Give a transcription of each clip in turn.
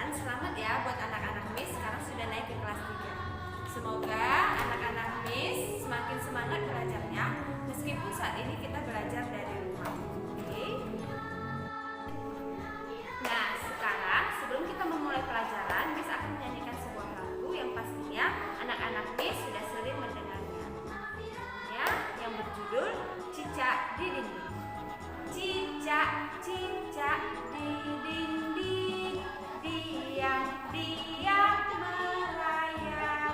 ucapkan selamat ya buat anak-anak Miss sekarang sudah naik ke kelas 3. Semoga anak-anak Miss semakin semangat belajarnya meskipun saat ini kita belajar dari rumah. Oke. Nah, sekarang sebelum kita memulai pelajaran, Miss akan menyanyikan sebuah lagu yang pastinya anak-anak Miss sudah sering mendengarnya. Ya, yang berjudul Cicak di Dinding. Cicak, cicak di dinding, diam-diam merayap.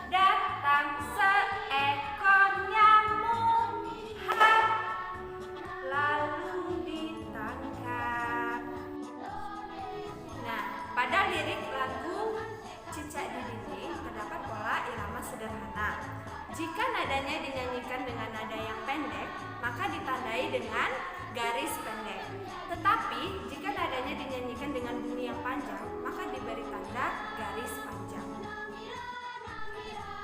Datang seekor nyamuk, hap, lalu ditangkap. Nah, pada lirik lagu Cicak di Dinding terdapat pola irama sederhana. Jika nadanya dinyanyikan dengan nada yang pendek, maka ditandai dengan garis pendek. Tetapi jika nadanya dinyanyikan dengan bunyi yang panjang, maka diberi tanda garis panjang.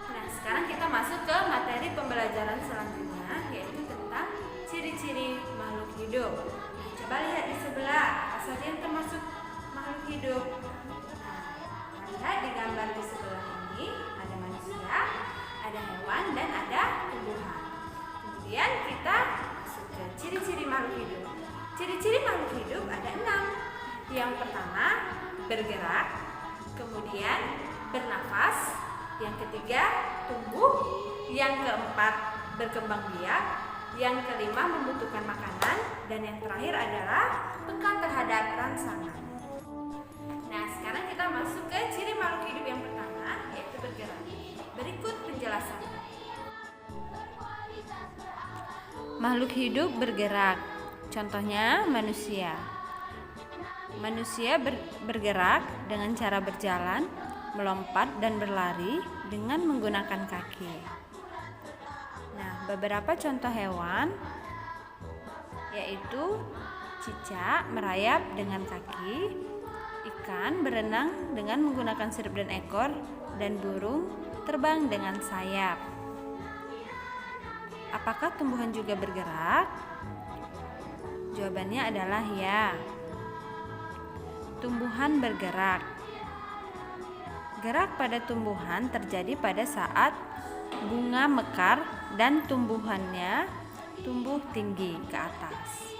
Nah, sekarang kita masuk ke materi pembelajaran selanjutnya, yaitu tentang ciri-ciri makhluk hidup. Nah, coba lihat di sebelah, apa saja yang termasuk makhluk hidup. Nah, lihat di gambar di sebelah ini, ada manusia, ada hewan, dan ada tumbuhan. Kemudian kita masuk ke ciri-ciri makhluk hidup. Ciri-ciri makhluk hidup ada 6. Yang pertama, bergerak. Kemudian bernafas. Yang ketiga, tumbuh. Yang keempat, berkembang biak. Yang kelima, membutuhkan makanan. Dan yang terakhir adalah peka terhadap rangsangan. Nah, sekarang kita masuk ke ciri makhluk hidup yang pertama, yaitu bergerak. Berikut penjelasannya. Makhluk hidup bergerak. Contohnya manusia. Manusia bergerak dengan cara berjalan, melompat, dan berlari dengan menggunakan kaki. Nah, beberapa contoh hewan yaitu cicak merayap dengan kaki, ikan berenang dengan menggunakan sirip dan ekor, dan burung terbang dengan sayap. Apakah tumbuhan juga bergerak? Jawabannya adalah ya. Tumbuhan bergerak. Gerak pada tumbuhan terjadi pada saat bunga mekar dan tumbuhannya tumbuh tinggi ke atas.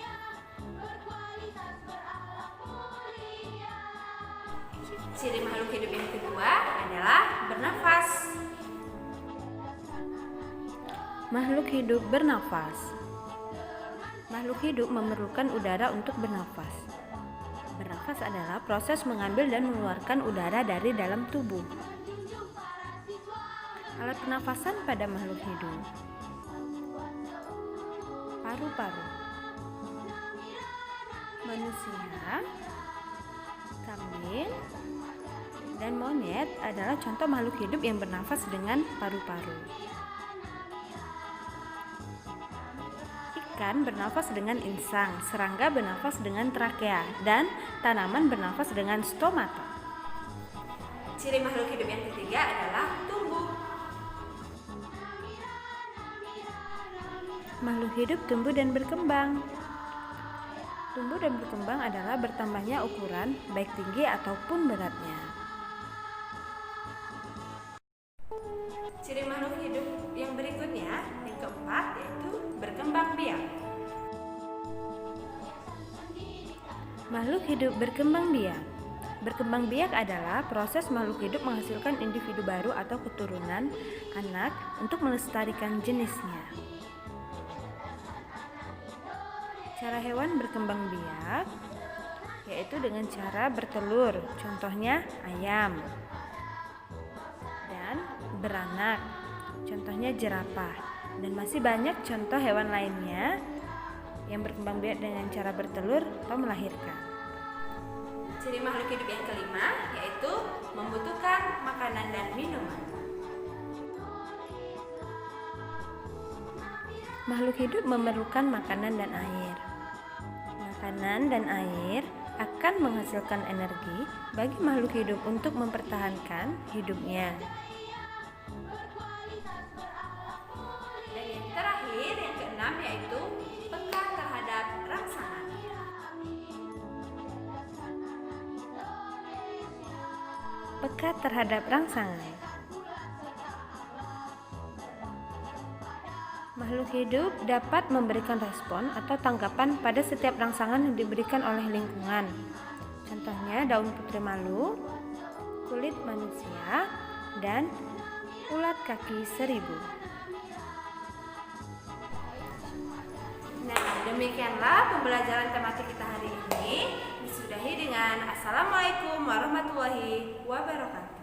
Ciri makhluk hidup yang kedua adalah bernafas. Makhluk hidup bernafas. Makhluk hidup memerlukan udara untuk bernafas. Bernafas adalah proses mengambil dan mengeluarkan udara dari dalam tubuh. Alat pernafasan pada makhluk hidup. Paru-paru. Manusia, kambing, dan monyet adalah contoh makhluk hidup yang bernafas dengan paru-paru. Ikan bernafas dengan insang, serangga bernafas dengan trakea, dan tanaman bernafas dengan stomata. Ciri makhluk hidup yang ketiga adalah tumbuh. Makhluk hidup tumbuh dan berkembang. Tumbuh dan berkembang adalah bertambahnya ukuran, baik tinggi ataupun beratnya. Ciri makhluk hidup yang berikutnya, yang keempat, yaitu berkembang biak. Makhluk hidup berkembang biak. Berkembang biak adalah proses makhluk hidup menghasilkan individu baru atau keturunan anak untuk melestarikan jenisnya. Cara hewan berkembang biak yaitu dengan cara bertelur, contohnya ayam, dan beranak, contohnya jerapah. Dan masih banyak contoh hewan lainnya yang berkembang biak dengan cara bertelur atau melahirkan. Ciri makhluk hidup yang kelima yaitu membutuhkan makanan dan minuman. Makhluk hidup memerlukan makanan dan air. Makanan dan air akan menghasilkan energi bagi makhluk hidup untuk mempertahankan hidupnya. Dan yang terakhir, yang keenam, yaitu peka terhadap rangsangan. peka terhadap rangsangan. Makhluk hidup dapat memberikan respon atau tanggapan pada setiap rangsangan yang diberikan oleh lingkungan. Contohnya daun putri malu, kulit manusia, dan ulat kaki seribu. Nah, demikianlah pembelajaran tematik kita hari ini. Disudahi dengan Assalamualaikum warahmatullahi wabarakatuh.